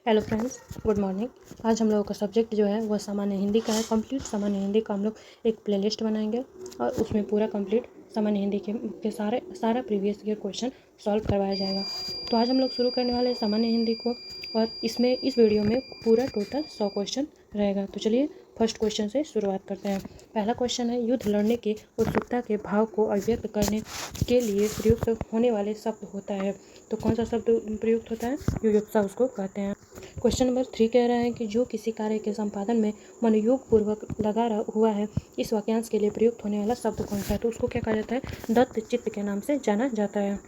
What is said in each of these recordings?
Hello friends, good morning. आज हम लोगों का सब्जेक्ट जो है वह सामान्य हिंदी का है। कंप्लीट सामान्य हिंदी का हम लोग एक प्लेलिस्ट बनाएंगे और उसमें पूरा कंप्लीट सामान्य हिंदी के सारा प्रीवियस ईयर क्वेश्चन सॉल्व करवाया जाएगा। तो आज हम लोग शुरू करने वाले हैं सामान्य हिंदी को, और इस वीडियो में पूरा टोटल 100 क्वेश्चन रहेगा। तो चलिए फर्स्ट क्वेश्चन से शुरुआत करते हैं। पहला क्वेश्चन है, युद्ध लड़ने की उत्सुकता के भाव को अभिव्यक्त करने के लिए प्रयुक्त होने वाले शब्द होता है। तो कौन सा शब्द प्रयुक्त होता है? युयुत्सा उसको कहते हैं। क्वेश्चन नंबर 3 कह रहा है कि जो किसी कार्य के संपादन में मनोयोग पूर्वक लगा हुआ है, इस वाक्यांश के लिए प्रयुक्त होने वाला शब्द कौन सा है? तो उसको क्या कहा जाता है? दत्त चित्त के नाम से जाना जाता है।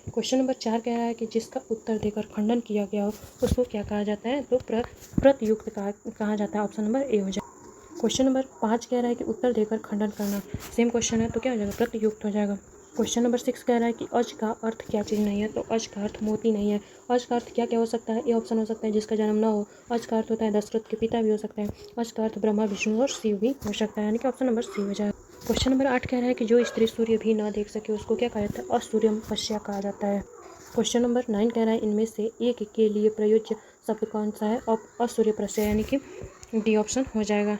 क्वेश्चन नंबर 4 कह रहा है कि जिसका उत्तर देकर खंडन किया गया हो उसको क्या कहा जाता है? तो प्रत्युक्त कहा जाता है। ऑप्शन नंबर ए हो जाएगा। क्वेश्चन नंबर 5 कह रहा है कि उत्तर देकर खंडन करना, सेम क्वेश्चन है तो क्या हो जाएगा? प्रत्युक्त हो जाएगा। क्वेश्चन नंबर 6 कह रहा है कि अज का अर्थ क्या चीज़ नहीं है? तो अज का अर्थ मोती नहीं है। अज का अर्थ क्या क्या हो सकता है? ये ऑप्शन हो सकता है जिसका जन्म न हो। अज का अर्थ होता है दशरथ के पिता भी हो सकता है। अज का अर्थ ब्रह्मा विष्णु और शिव भी हो सकता है, यानी कि ऑप्शन नंबर सी हो जाएगा। क्वेश्चन नंबर 8 कह रहा है कि जो स्त्री सूर्य भी न देख सके उसको क्या कहा जाता है? असूर्यमपश्या कहा जाता है। क्वेश्चन नंबर 9 कह रहा है इनमें से एक के लिए प्रयोज्य शब्द कौन सा है? असूर्यप्रश्य, यानी कि डी ऑप्शन हो जाएगा।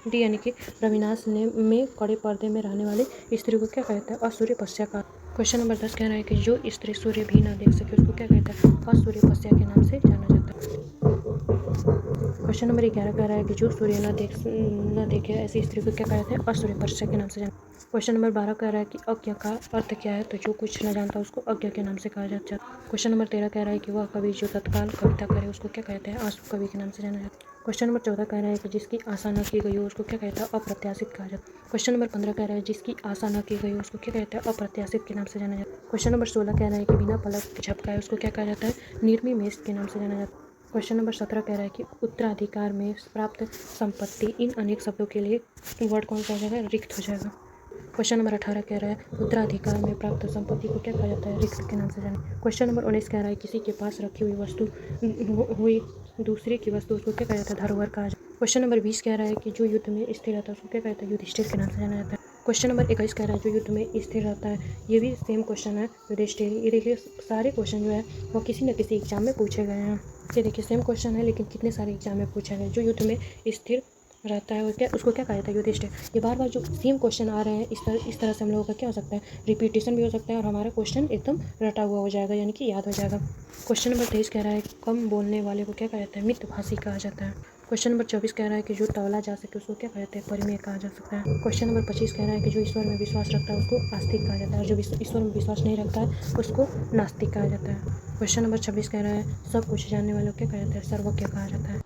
डी यानी कि रविनाश में कड़े पर्दे में रहने वाली स्त्री को क्या कहता है? असूर्यपश्या का। क्वेश्चन नंबर 10 कह रहा है कि जो स्त्री सूर्य भी ना देख सके उसको क्या कहता है? असूर्यपश्या के नाम से जाना जाता है। क्वेश्चन नंबर 11 कह रहा है कि जो सूर्य न देखे ऐसी स्त्री को क्या कहते हैं? असूर्यपश्या के नाम से जाना। क्वेश्चन नंबर 12 कह रहा है कि अज्ञ का अर्थ क्या है? तो जो कुछ न जानता उसको अज्ञ के नाम से कहा जाता है। क्वेश्चन नंबर 13 कह रहा है कि वह कवि जो तत्काल कविता करे उसको क्या कहते हैं? आंसू कवि के नाम से जाना जाता है। क्वेश्चन नंबर 14 कह रहा है कि जिसकी आशा न की गई हो उसको क्या कहता है? अप्रत्याशित कहा जाता है। क्वेश्चन नंबर 15 कह रहा है जिसकी आशा न की गई हो उसको क्या कहता है? अप्रत्याशित के नाम से जाना जाता है। क्वेश्चन नंबर 16 कह रहा है कि बिना पलक झपकाए उसको क्या कहा जाता है? निर्मिमेष के नाम से जाना जाता है। क्वेश्चन नंबर 17 कह रहा है कि उत्तराधिकार में प्राप्त संपत्ति, इन अनेक शब्दों के लिए वर्ड कौन सा हो जाएगा? रिक्त हो जाएगा। क्वेश्चन नंबर 18 कह रहा है उत्तराधिकार में प्राप्त संपत्ति को क्या कहा जाता है? रिक्त के नाम से जाना। क्वेश्चन नंबर 19 कह रहा है किसी के पास रखी हुई वस्तु हुई दूसरे की वस्तु उसको क्या कहा जाता है? धरोहर कहा जाता है। क्वेश्चन नंबर 20 कह रहा है कि जो युद्ध में स्थिर रहता है उसको क्या कहता है? युधिष्ठिर के नाम से जाना जाता है। क्वेश्चन नंबर 21 कह रहा है जो युद्ध में स्थिर रहता है, ये भी सेम क्वेश्चन है युधिष्ठिर। ये देखिए सारे क्वेश्चन जो है वो किसी न किसी एग्जाम में पूछे गए हैं। ये देखिए सेम क्वेश्चन है लेकिन कितने सारे एग्जाम में पूछे गए। जो युद्ध में स्थिर रहता है उसको क्या कहा जाता है? युधिष्ठिर। ये बार बार जो सेम क्वेश्चन आ रहे हैं इस तरह से हम लोगों का क्या हो सकता है? रिपीटेशन भी हो सकता है और हमारा क्वेश्चन एकदम रटा हुआ हो जाएगा, यानी कि याद हो जाएगा। क्वेश्चन नंबर 23 कह रहा है कम बोलने वाले को क्या कहा जाता है? मितभाषी कहा जाता है। क्वेश्चन नंबर 24 कह रहा है कि जो तौला जा सके उसको क्या कहा जाता है? परिमेय कहा जा सकता है। क्वेश्चन नंबर 25 कह रहा है कि जो ईश्वर में विश्वास रखता है उसको आस्तिक कहा जाता है, और जो ईश्वर में विश्वास नहीं रखता है उसको नास्तिक कहा जाता है। क्वेश्चन नंबर 26 कह रहा है सब कुछ जानने वालों को क्या कहा जाता है? सर्वज्ञ कहा जाता है।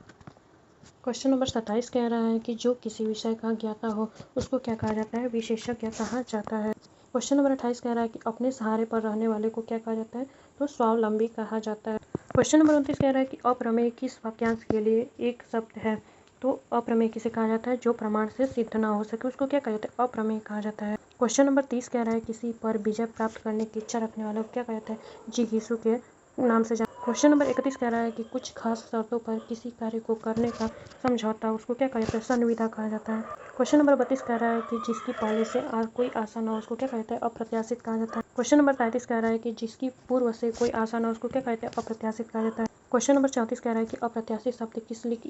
क्वेश्चन नंबर 27 कह रहा है कि जो किसी विषय का ज्ञाता हो उसको क्या कहा जाता है? विशेषज्ञ कहा जाता है। क्वेश्चन नंबर 28 कह रहा है कि अपने सहारे पर रहने वाले को क्या कहा जाता है? तो स्वावलंबी कहा जाता है। क्वेश्चन नंबर 29 कह रहा है कि अप्रमेय किस वाक्यांश के लिए एक शब्द है? तो अप्रमेय किसे कहा जाता है? जो प्रमाण से सिद्ध ना हो सके उसको क्या कहा जाता है? अप्रमेय कहा जाता है। क्वेश्चन नंबर 30 कह रहा है किसी पर विजय प्राप्त करने की इच्छा रखने वाले को क्या कहा जाता है? जिगीषु के नाम से। क्वेश्चन नंबर 31 कह रहा है कि कुछ खास शर्तों पर किसी कार्य को करने का समझौता उसको क्या कहा जाता है? संविदा कहा जाता है। क्वेश्चन नंबर 32 कह रहा है कि जिसकी पहले से कोई आशा न हो उसको क्या कहता है? अप्रत्याशित कहा जाता है। क्वेश्चन नंबर 33 कह रहा है कि जिसकी पूर्व से कोई आशा न हो उसको क्या कहते हैं? अप्रत्याशित कहा जाता है। क्वेश्चन नंबर 34 कह रहा है कि अप्रत्याशित शब्द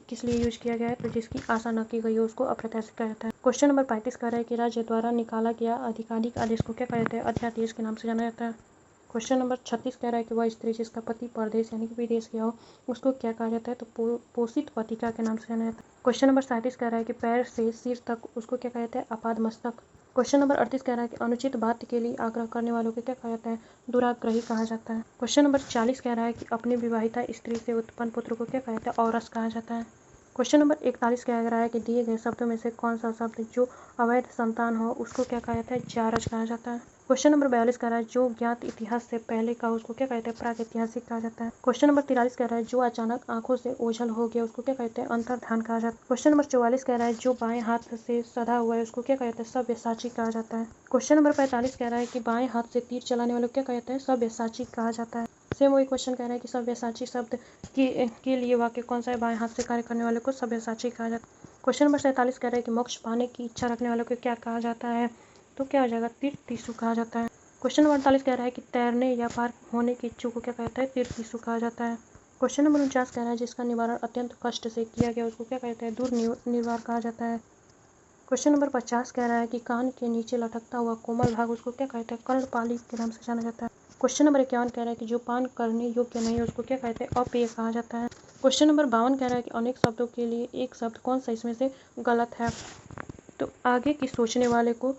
किस लिए यूज किया गया है? तो जिसकी आशा न की गई हो उसको अप्रत्याशित कहा जाता है। क्वेश्चन नंबर 35 कह रहा है कि राज्य द्वारा निकाला गया आधिकारिक आदेश को क्या कहा जाता है? अध्यादेश के नाम से जाना जाता है। क्वेश्चन नंबर 36 कह रहा है कि वह स्त्री जिसका पति परदेश यानी कि विदेश गया हो उसको क्या कहा जाता है? तो पोषित पतिका के नाम से जाना जाता है। क्वेश्चन नंबर 37 कह रहा है कि पैर से सिर तक उसको क्या कहा जाता है? आपादमस्तक। क्वेश्चन नंबर 38 कह रहा है कि अनुचित बात के लिए आग्रह करने वालों को क्या कहा जाता है? दुराग्रही कहा जाता है। क्वेश्चन नंबर 40 कह रहा है कि अपनी विवाहिता स्त्री से उत्पन्न पुत्र को क्या कहा जाता है? औरस कहा जाता है। क्वेश्चन नंबर 41 कह रहा है कि दिए गए शब्दों में से कौन सा शब्द जो अवैध संतान हो उसको क्या कहा जाता है? जारज कहा जाता है। क्वेश्चन नंबर 42 कह रहा है जो ज्ञात इतिहास से पहले का उसको क्या कहते हैं? प्रागैतिहासिक कहा जाता है। क्वेश्चन नंबर 43 कह रहा है जो अचानक आंखों से ओझल हो गया उसको क्या कहते हैं? अंतर्ध्यान कहा जाता है। क्वेश्चन नंबर 44 कह रहा है जो बाएं हाथ से सधा हुआ है उसको क्या कहते हैं? सव्यसाची कहा जाता है। क्वेश्चन नंबर 45 कह रहा है कि बाएं हाथ से तीर चलाने वाले को क्या कहते हैं? सव्यसाची कहा जाता है। सेम वही क्वेश्चन कह रहा है कि सव्यसाची शब्द के लिए वाक्य कौन सा है? बाएं हाथ से कार्य करने वाले को सव्यसाची कहा जाता है। क्वेश्चन नंबर 47 कह रहा है कि मोक्ष पाने की इच्छा रखने वालों को क्या कहा जाता है? तो क्या हो जाएगा? तीर्थीसु कहा जाता है। क्वेश्चन नंबर 48 कह रहा है कि तैरने या पार होने के इच्छुक को क्या कहता है? तीर्थीसु कहा जाता है। क्वेश्चन नंबर 49 कह रहा है जिसका निवारण अत्यंत कष्ट से किया गया उसको क्या कहते हैं? दूर निर्वार कहा जाता है। क्वेश्चन नंबर 50 कह रहा है कि कान के नीचे लटकता हुआ कोमल भाग उसको क्या कहते हैं? कर्णपाली के नाम से जाना जाता है। क्वेश्चन नंबर 51 कह रहा है कि जो पान करने योग्य नहीं है उसको क्या कहते हैं? अपेय कहा जाता है। क्वेश्चन नंबर 52 कह रहा है कि अनेक शब्दों के लिए एक शब्द कौन सा इसमें से गलत है? तो आगे की सोचने वाले को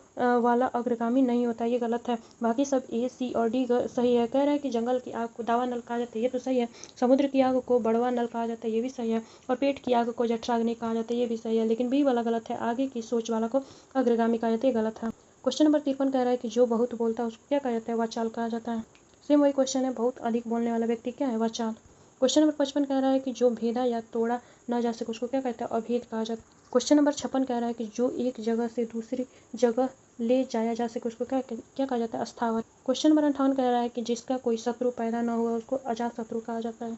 वाला अग्रगामी नहीं होता, ये गलत है। बाकी सब ए, सी और डी सही है। कह रहा है कि जंगल की आग को दावा नल कहा जाता है, ये तो सही है। समुद्र की आग को बड़वा नल कहा जाता है, ये भी सही है। और पेट की आग को जठराग्नि कहा जाता है, ये भी सही है। लेकिन बी वाला गलत है, आगे की सोच वाला को अग्रगामी कहा जाता है, ये गलत है। क्वेश्चन नंबर 53 कह रहा है कि जो बहुत बोलता है उसको क्या कहा जाता है? वाचाल कहा जाता है। सेम वही क्वेश्चन है, बहुत अधिक बोलने वाला व्यक्ति क्या है? वाचाल। क्वेश्चन नंबर 55 कह रहा है कि जो भेदा या तोड़ा न जा सके उसको क्या कहता है? अभेद कहा जाता है। क्वेश्चन नंबर 56 कह रहा है कि जो एक जगह से दूसरी जगह ले जाया जा सके उसको क्या कहा जाता है? अस्थावर। क्वेश्चन नंबर 58 कह रहा है कि जिसका कोई शत्रु पैदा न हुआ उसको अजात शत्रु कहा जाता है।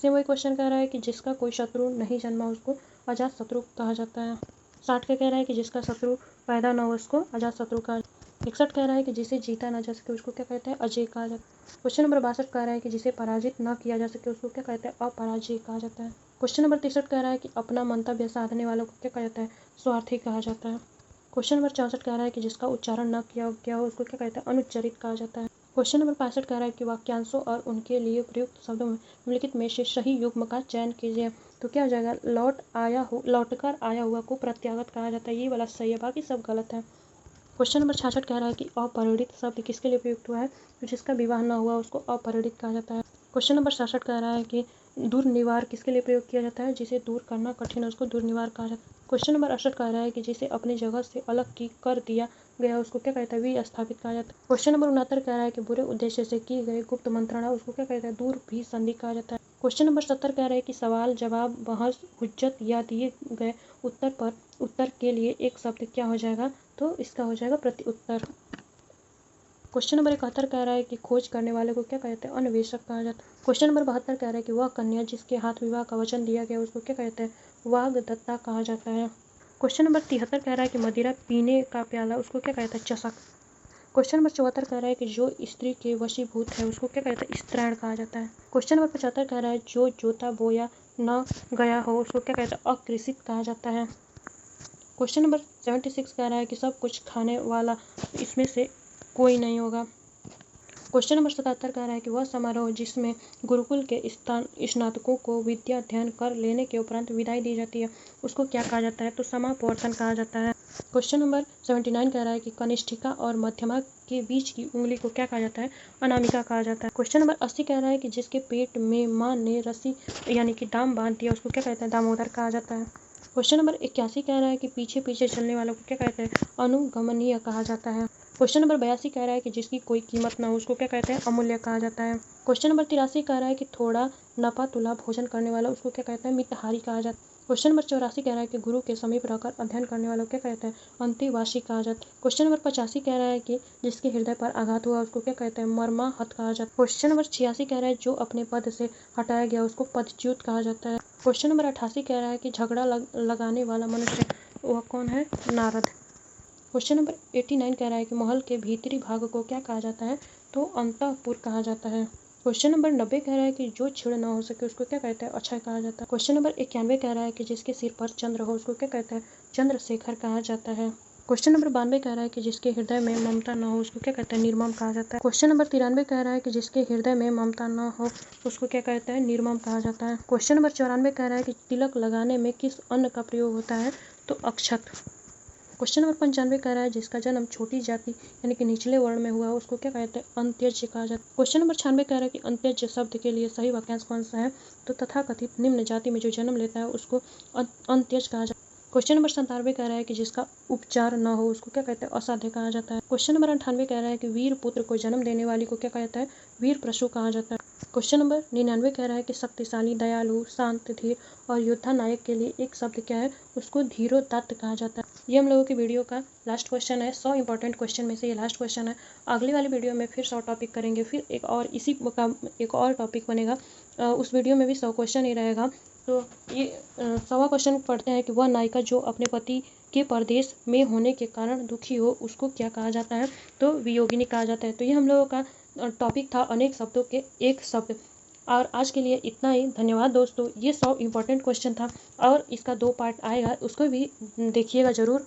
सेम वही क्वेश्चन कह रहा है कि जिसका कोई शत्रु नहीं जन्मा उसको अजात शत्रु कहा जाता है। 60 का कह रहा है कि जिसका शत्रु पैदा न हो उसको अजात शत्रु कहा। 61 कह रहा है कि जिसे जीता न जा सके उसको क्या कहते हैं? अजय कहा जाता है। क्वेश्चन नंबर 62 कह रहा है कि जिसे पराजित न किया जा सके उसको क्या कहते हैं? अपराजय कहा जाता है। क्वेश्चन नंबर 63 कह रहा है कि अपना मंतव्य साधने वालों को क्या कहा जाता है? स्वार्थी कहा जाता है। क्वेश्चन नंबर 64 कह रहा है कि जिसका उच्चारण न किया गया हो उसको क्या कहते हैं? अनुच्चरित कहा जाता है। क्वेश्चन नंबर 65 कह रहा है कि वाक्यांशों और उनके लिए प्रयुक्त शब्दों में निम्नलिखित में से सही युग्म का चयन कीजिए। तो क्या हो जाएगा? लौटकर आया हुआ को प्रत्यागत कहा जाता है, ये वाला सही है, बाकी सब गलत है। क्वेश्चन नंबर 66 कह रहा है कि अपरिणित शब्द किसके लिए प्रयुक्त हुआ है? तो जिसका विवाह न हुआ उसको अपरिणित कहा जाता है। क्वेश्चन नंबर 67 कह रहा है कि दुर्निवार किसके लिए प्रयोग किया जाता है? जिसे दूर करना कठिन है उसको दुर्निवार कहा जाता है। क्वेश्चन नंबर 68 कह रहा है कि जिसे अपनी जगह से अलग कर दिया गया उसको क्या कहता है? विस्थापित कहा जाता है। क्वेश्चन नंबर 69 कह रहा है कि बुरे उद्देश्य से की गई गुप्त मंत्रणा उसको क्या कहता है? दूर भी संधि कहा जाता है। क्वेश्चन नंबर 70 कह रहा है कि सवाल जवाब बहस हुज्जत या दिए गए उत्तर के लिए एक शब्द क्या हो जाएगा? तो इसका हो जाएगा प्रति उत्तर। क्वेश्चन नंबर 71 कह रहा है कि खोज करने वाले को क्या कहते हैं? अन्वेषक कहा जाता है। क्वेश्चन नंबर 72 कह रहा है कि वह कन्या जिसके हाथ विवाह का वचन दिया गया उसको क्या कहते हैं? वाग्दत्ता कहा जाता है। क्वेश्चन नंबर 73 कह रहा है कि मदिरा पीने का प्याला उसको क्या कहता है? चषक। क्वेश्चन नंबर 74 कह रहा है कि जो स्त्री के वशीभूत है उसको क्या कहता है? स्त्रैण कहा जाता है। क्वेश्चन नंबर 75 कह रहा है जो जोता बोया न गया हो उसको क्या कहता है? अकृषित कहा जाता है। क्वेश्चन नंबर 76 कह रहा है कि सब कुछ खाने वाला इसमें से कोई नहीं होगा। क्वेश्चन नंबर 77 कह रहा है कि वह समारोह जिसमें गुरुकुल के स्नातकों को विद्या अध्ययन कर लेने के उपरांत विदाई दी जाती है उसको क्या कहा जाता है? तो समापवर्तन कहा जाता है। क्वेश्चन नंबर 79 कह रहा है कि कनिष्ठिका और मध्यमा के बीच की उंगली को क्या कहा जाता है? अनामिका कहा जाता है। क्वेश्चन नंबर 80 कह रहा है कि जिसके पेट में माँ ने रस्सी यानी कि दाम बांध दिया उसको क्या कहते हैं? दामोदर कहा जाता है। क्वेश्चन नंबर 81 कह रहा है कि पीछे पीछे चलने वालों को क्या कहते हैं? अनुगमनीय कहा जाता है। क्वेश्चन नंबर 82 कह रहा है कि जिसकी कोई कीमत ना हो उसको क्या कहते हैं? अमूल्य कहा जाता है। क्वेश्चन नंबर 83 कह रहा है कि थोड़ा नपा तुला भोजन करने वाला उसको क्या कहते हैं? मितहारी कहा जाता है। क्वेश्चन नंबर 84 कह रहा है कि गुरु के समीप रहकर अध्ययन करने वालों को क्या कहते हैं? अंतेवासी कहा जाता है। क्वेश्चन नंबर 85 कह रहा है कि जिसके हृदय पर आघात हुआ उसको क्या कहते हैं? मर्माहत कहा जाता है। क्वेश्चन नंबर 86 कह रहा है जो अपने पद से हटाया गया उसको पदच्युत कहा जाता है। क्वेश्चन नंबर 88 कह रहा है कि झगड़ा लगाने वाला मनुष्य वह कौन है? नारद। क्वेश्चन नंबर 89 कह रहा है कि महल के भीतरी भाग को क्या कहा जाता है? तो अंतःपुर कहा जाता है। क्वेश्चन नंबर 90 कह रहा है कि जो छिड़ न हो सके उसको क्या कहते हैं? अक्षय कहा जाता है। क्वेश्चन नंबर 91 कह रहा है कि जिसके सिर पर चंद्र हो उसको क्या कहते हैं? चंद्रशेखर कहा जाता है। क्वेश्चन नंबर 92 कह रहा है कि जिसके हृदय में ममता न हो उसको क्या कहते हैं? निर्मम कहा जाता है। क्वेश्चन नंबर 93 कह रहा है कि जिसके हृदय में ममता न हो उसको क्या कहते हैं? निर्मम कहा जाता है। क्वेश्चन नंबर 94 कह रहा है कि तिलक लगाने में किस अन्न का प्रयोग होता है? तो अक्षत। क्वेश्चन नंबर 95 कह रहा है जिसका जन्म छोटी जाति यानी कि निचले वर्ण में हुआ उसको क्या कहते हैं? अंत्यज कहा जाता है। क्वेश्चन नंबर 96 कह रहा है कि अंत्यज शब्द के लिए सही वाक्यांश कौन सा है? तो तथाकथित निम्न जाति में जो जन्म लेता है उसको अंत्यज कहा जाता है। क्वेश्चन नंबर 97 कह रहा है कि जिसका उपचार न हो उसको क्या कहते हैं? असाध्य कहा जाता है। क्वेश्चन नंबर 98 कह रहा है कि वीर पुत्र को जन्म देने वाली को क्या कहता है? वीर प्रसू कहा जाता है। क्वेश्चन नंबर 99 कह रहा है कि शक्तिशाली, दयालु, शांत, धीर और योद्धा नायक के लिए एक शब्द क्या है? उसको धीरोदात्त कहा जाता है। ये हम लोगों की वीडियो का लास्ट क्वेश्चन है। 100 इंपॉर्टेंट क्वेश्चन में से ये लास्ट क्वेश्चन है। अगली वाली वीडियो में फिर 100 टॉपिक करेंगे, फिर एक और इसी का एक और टॉपिक बनेगा। उस वीडियो में भी 100 क्वेश्चन ही रहेगा। तो ये 100वां क्वेश्चन पढ़ते हैं कि वह नायिका जो अपने पति के परदेश में होने के कारण दुखी हो उसको क्या कहा जाता है? तो वियोगिनी कहा जाता है। तो ये हम लोगों का टॉपिक था अनेक शब्दों के एक शब्द। और आज के लिए इतना ही। धन्यवाद दोस्तों। ये 100 इम्पोर्टेंट क्वेश्चन था और इसका 2 पार्ट आएगा, उसको भी देखिएगा ज़रूर।